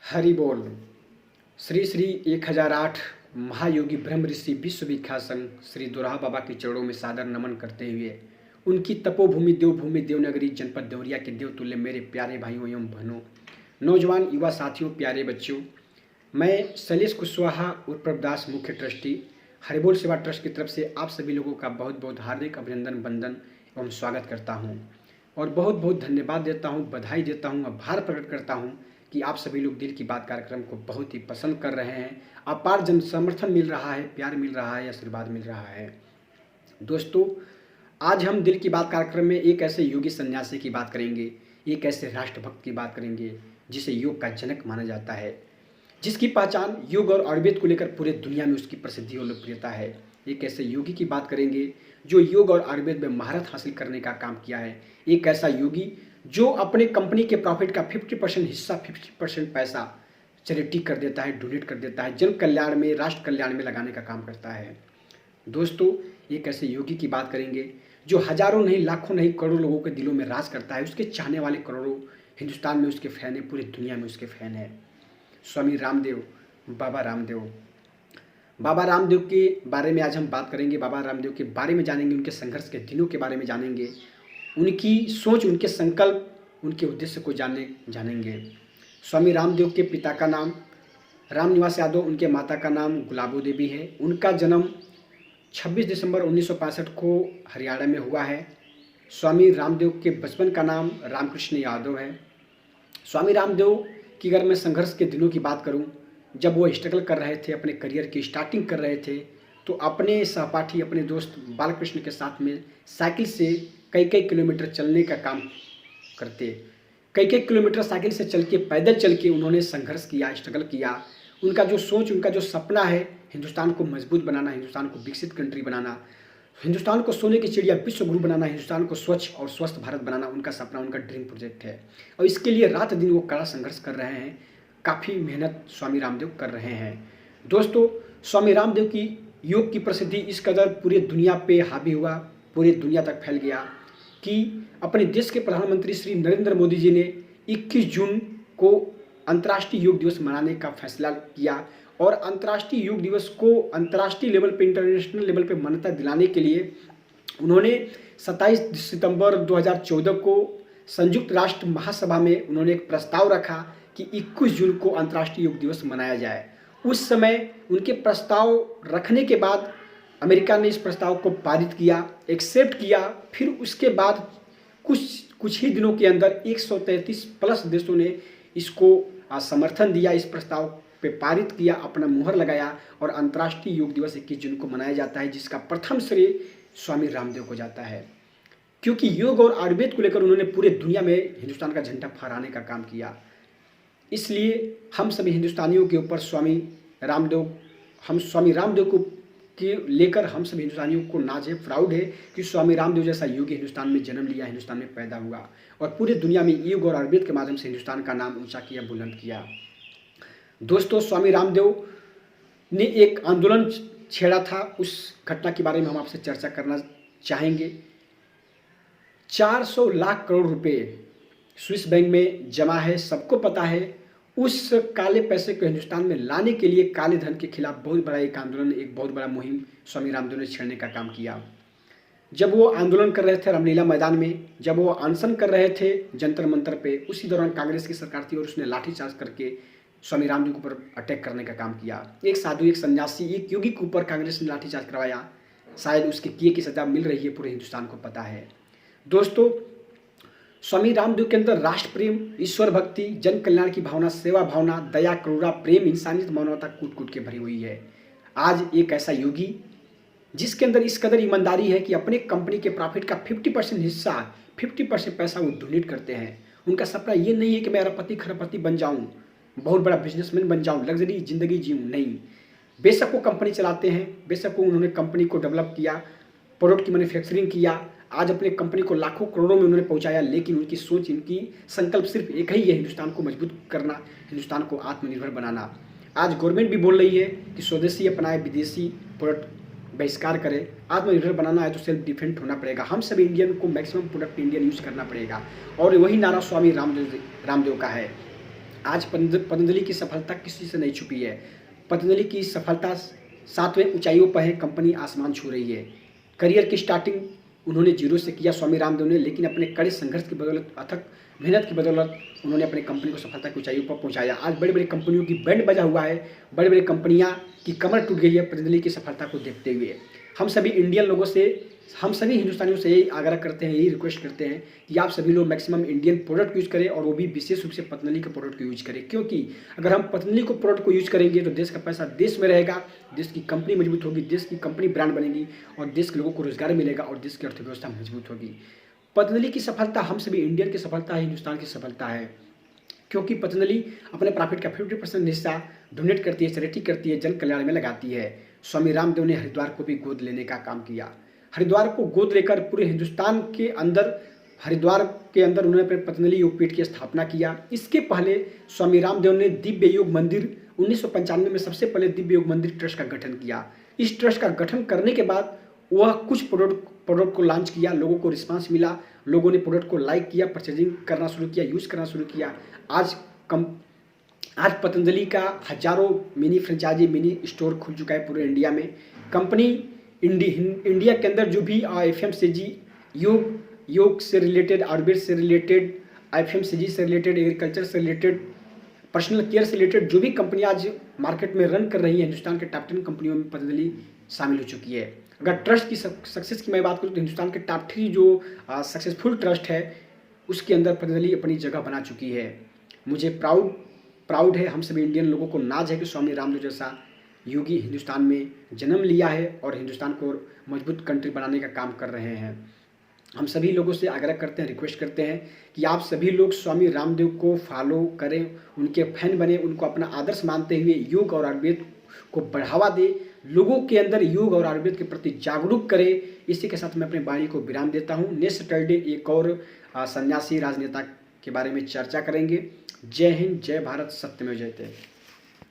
हरि बोल। श्री श्री 1008 महायोगी ब्रह्म ऋषि विश्व विख्यात संघ श्री दोराहा बाबा के चरणों में सादर नमन करते हुए उनकी तपोभूमि देवभूमि देवनगरी जनपद देवरिया के देवतुल्य मेरे प्यारे भाइयों एवं बहनों, नौजवान युवा साथियों, प्यारे बच्चों, मैं शैलेश कुशवाहा उर्फ प्रभदास मुख्य ट्रस्टी हरिबोल सेवा ट्रस्ट की तरफ से आप सभी लोगों का बहुत बहुत हार्दिक अभिनंदन, वंदन एवं स्वागत करता हूँ और बहुत बहुत धन्यवाद देता हूँ, बधाई देता हूँ, आभार प्रकट करता हूँ कि आप सभी लोग दिल की बात कार्यक्रम को बहुत ही पसंद कर रहे हैं। अपार जन समर्थन मिल रहा है, प्यार मिल रहा है, आशीर्वाद मिल रहा है। दोस्तों, आज हम दिल की बात कार्यक्रम में एक ऐसे योगी सन्यासी की बात करेंगे, एक ऐसे राष्ट्रभक्त की बात करेंगे जिसे योग का जनक माना जाता है, जिसकी पहचान योग और आयुर्वेद को लेकर पूरे दुनिया में उसकी प्रसिद्धि और लोकप्रियता है। एक ऐसे योगी की बात करेंगे जो योग और आयुर्वेद में महारत हासिल करने का काम किया है। एक ऐसा योगी जो अपने कंपनी के प्रॉफिट का 50% हिस्सा, 50% पैसा चैरिटी कर देता है, डोनेट कर देता है, जन कल्याण में, राष्ट्र कल्याण में लगाने का काम करता है। दोस्तों, एक ऐसे योगी की बात करेंगे जो हजारों नहीं, लाखों नहीं, करोड़ों लोगों के दिलों में राज करता है। उसके चाहने वाले करोड़ों, हिंदुस्तान में उसके फैन है, पूरी दुनिया में उसके फैन है। स्वामी रामदेव, बाबा रामदेव। बाबा रामदेव के बारे में आज हम बात करेंगे। बाबा रामदेव के बारे में जानेंगे, उनके संघर्ष के दिनों के बारे में जानेंगे, उनकी सोच, उनके संकल्प, उनके उद्देश्य को जानेंगे। स्वामी रामदेव के पिता का नाम रामनिवास यादव, उनके माता का नाम गुलाबो देवी है। उनका जन्म 26 दिसंबर 1965 को हरियाणा में हुआ है। स्वामी रामदेव के बचपन का नाम रामकृष्ण यादव है। स्वामी रामदेव की अगर मैं संघर्ष के दिनों की बात करूं, जब वो स्ट्रगल कर रहे थे, अपने करियर की स्टार्टिंग कर रहे थे, तो अपने सहपाठी, अपने दोस्त बालकृष्ण के साथ में साइकिल से कई कई किलोमीटर चलने का काम करते। कई कई किलोमीटर साइकिल से चल के, पैदल चल के उन्होंने संघर्ष किया, स्ट्रगल किया। उनका जो सोच, उनका जो सपना है, हिंदुस्तान को मजबूत बनाना, हिंदुस्तान को विकसित कंट्री बनाना, हिंदुस्तान को सोने की चिड़िया, विश्व गुरु बनाना, हिंदुस्तान को स्वच्छ और स्वस्थ भारत बनाना, उनका सपना, उनका ड्रीम प्रोजेक्ट है। और इसके लिए रात दिन वो कड़ा संघर्ष कर रहे हैं, काफ़ी मेहनत स्वामी रामदेव कर रहे हैं। दोस्तों, स्वामी रामदेव की योग की प्रसिद्धि इस कदर पूरी दुनिया पे हावी हुआ, पूरी दुनिया तक फैल गया कि अपने देश के प्रधानमंत्री श्री नरेंद्र मोदी जी ने 21 जून को अंतर्राष्ट्रीय योग दिवस मनाने का फैसला किया और अंतर्राष्ट्रीय योग दिवस को अंतर्राष्ट्रीय लेवल पे, इंटरनेशनल लेवल पे मान्यता दिलाने के लिए उन्होंने 27 सितंबर 2014 को संयुक्त राष्ट्र महासभा में उन्होंने एक प्रस्ताव रखा कि 21 जून को अंतर्राष्ट्रीय योग दिवस मनाया जाए। उस समय उनके प्रस्ताव रखने के बाद अमेरिका ने इस प्रस्ताव को पारित किया, एक्सेप्ट किया। फिर उसके बाद कुछ ही दिनों के अंदर 133 प्लस देशों ने इसको समर्थन दिया, इस प्रस्ताव पे पारित किया, अपना मुहर लगाया और अंतर्राष्ट्रीय योग दिवस 21 जून को मनाया जाता है, जिसका प्रथम श्रेय स्वामी रामदेव को जाता है, क्योंकि योग और आयुर्वेद को लेकर उन्होंने पूरे दुनिया में हिंदुस्तान का झंडा फहराने का काम किया। इसलिए हम सभी हिंदुस्तानियों के ऊपर स्वामी रामदेव को के लेकर हम सभी हिंदुस्तानियों को नाज है, प्राउड है कि स्वामी रामदेव जैसा योगी हिंदुस्तान में जन्म लिया, हिंदुस्तान में पैदा हुआ और पूरे दुनिया में योग और आयुर्वेद के माध्यम से हिंदुस्तान का नाम ऊंचा किया, बुलंद किया। दोस्तों, स्वामी रामदेव ने एक आंदोलन छेड़ा था, उस घटना के बारे में हम आपसे चर्चा करना चाहेंगे। 400 लाख करोड़ रुपए स्विस बैंक में जमा है, सबको पता है। उस काले पैसे को हिंदुस्तान में लाने के लिए काले धन के खिलाफ बहुत बड़ा एक आंदोलन, एक बहुत बड़ा मुहिम स्वामी रामदेव ने छेड़ने का काम किया। जब वो आंदोलन कर रहे थे रामलीला मैदान में, जब वो अनशन कर रहे थे जंतर मंतर पे, उसी दौरान कांग्रेस की सरकार थी और उसने लाठीचार्ज करके स्वामी रामदेव के ऊपर अटैक करने का काम किया। एक साधु, एक सन्यासी, एक योगी के ऊपर कांग्रेस ने लाठीचार्ज करवाया। शायद उसके किए की सजा मिल रही है, पूरे हिंदुस्तान को पता है। दोस्तों, स्वामी रामदेव के अंदर राष्ट्र प्रेम, ईश्वर भक्ति, जन कल्याण की भावना, सेवा भावना, दया, करुणा, प्रेम, इंसानियत, मानवता कूट कूट के भरी हुई है। आज एक ऐसा योगी जिसके अंदर इस कदर ईमानदारी है कि अपने कंपनी के प्रॉफिट का 50% हिस्सा, 50% पैसा वो डोनेट करते हैं। उनका सपना ये नहीं है कि मैं अरबपति खरबपति बन जाऊँ, बहुत बड़ा बिजनेसमैन बन जाऊँ, लग्जरी जिंदगी जीऊँ, नहीं। बेशक वो कंपनी चलाते हैं, बेशक वो उन्होंने कंपनी को डेवलप किया, प्रोडक्ट की मैन्युफैक्चरिंग किया, आज अपने कंपनी को लाखों करोड़ों में उन्होंने पहुंचाया, लेकिन उनकी सोच, इनकी संकल्प सिर्फ एक ही है, हिंदुस्तान को मजबूत करना, हिंदुस्तान को आत्मनिर्भर बनाना। आज गवर्नमेंट भी बोल रही है कि स्वदेशी अपनाए, विदेशी प्रोडक्ट बहिष्कार करे। आत्मनिर्भर बनाना है तो सेल्फ डिफेंड होना पड़ेगा। हम सभी इंडियन को मैक्सिमम प्रोडक्ट इंडियन यूज करना पड़ेगा और वही नारा स्वामी रामदेव का है। आज पतंजलि की सफलता किसी से नहीं छुपी है। पतंजलि की सफलता 7वें ऊंचाइयों पर है, कंपनी आसमान छू रही है। करियर की स्टार्टिंग उन्होंने जीरो से किया स्वामी रामदेव ने, लेकिन अपने कड़े संघर्ष की बदौलत, अथक मेहनत की बदौलत उन्होंने अपनी कंपनी को सफलता की ऊंचाइयों पर पहुंचाया। आज बड़ी बड़ी कंपनियों की बैंड बजा हुआ है, बड़ी बड़ी कंपनियां की कमर टूट गई है पतंजलि की सफलता को देखते हुए। हम सभी इंडियन लोगों से, हम सभी हिंदुस्तानियों से यही आग्रह करते हैं, यही रिक्वेस्ट करते हैं कि आप सभी लोग मैक्सिमम इंडियन प्रोडक्ट यूज़ करें, और वो भी विशेष रूप से पतंजलि के प्रोडक्ट को यूज करें। क्योंकि अगर हम पतंजलि को प्रोडक्ट को यूज करेंगे तो देश का पैसा देश में रहेगा, देश की कंपनी मजबूत होगी, देश की कंपनी ब्रांड बनेगी, और देश के लोगों को रोजगार मिलेगा, और देश की अर्थव्यवस्था मजबूत होगी। पतंजलि की सफलता हम सभी इंडियन की सफलता है, हिंदुस्तान की सफलता है। क्योंकि पतंजलि अपने प्रॉफिट का 50% हिस्सा डोनेट करती है, चैरिटी करती है, जन कल्याण में लगाती है। स्वामी रामदेव ने हरिद्वार को भी गोद लेने का काम किया। हरिद्वार को गोद लेकर पूरे हिंदुस्तान के अंदर, हरिद्वार के अंदर उन्होंने अपने पतंजलि योगपीठ की स्थापना किया। इसके पहले स्वामी रामदेव ने दिव्य योग मंदिर 1995 में सबसे पहले दिव्य योग मंदिर ट्रस्ट का गठन किया। इस ट्रस्ट का गठन करने के बाद वह कुछ प्रोडक्ट को लॉन्च किया, लोगों को रिस्पांस मिला, लोगों ने प्रोडक्ट को लाइक किया, परचेजिंग करना शुरू किया, यूज़ करना शुरू किया। आज पतंजलि का हजारों मिनी फ्रेंचाइजी, मिनी स्टोर खुल चुका है पूरे इंडिया में। कंपनी इंडिया के अंदर जो भी FMCG, योग से रिलेटेड, आयुर्वेद से रिलेटेड, FMCG से रिलेटेड, एग्रीकल्चर से रिलेटेड, पर्सनल केयर से रिलेटेड जो भी कंपनी आज मार्केट में रन कर रही है, हिंदुस्तान के टॉप 10 कंपनियों में पतंजलि शामिल हो चुकी है। अगर ट्रस्ट की सक्सेस की मैं बात करूँ तो हिंदुस्तान के टॉप 3 जो सक्सेसफुल ट्रस्ट है उसके अंदर पतंजलि अपनी जगह बना चुकी है। मुझे प्राउड है, हम सभी इंडियन लोगों को नाज है कि स्वामी रामदेव जैसा योगी हिंदुस्तान में जन्म लिया है और हिंदुस्तान को मजबूत कंट्री बनाने का काम कर रहे हैं। हम सभी लोगों से आग्रह करते हैं, रिक्वेस्ट करते हैं कि आप सभी लोग स्वामी रामदेव को फॉलो करें, उनके फैन बने, उनको अपना आदर्श मानते हुए योग और आयुर्वेद को बढ़ावा दे, लोगों के अंदर योग और आयुर्वेद के प्रति जागरूक करें। इसी के साथ मैं अपनी वाणी को विराम देता हूँ। नेक्स्ट सैटरडे एक और सन्यासी राजनेता के बारे में चर्चा करेंगे। जय हिंद, जय भारत, सत्यमेव जयते।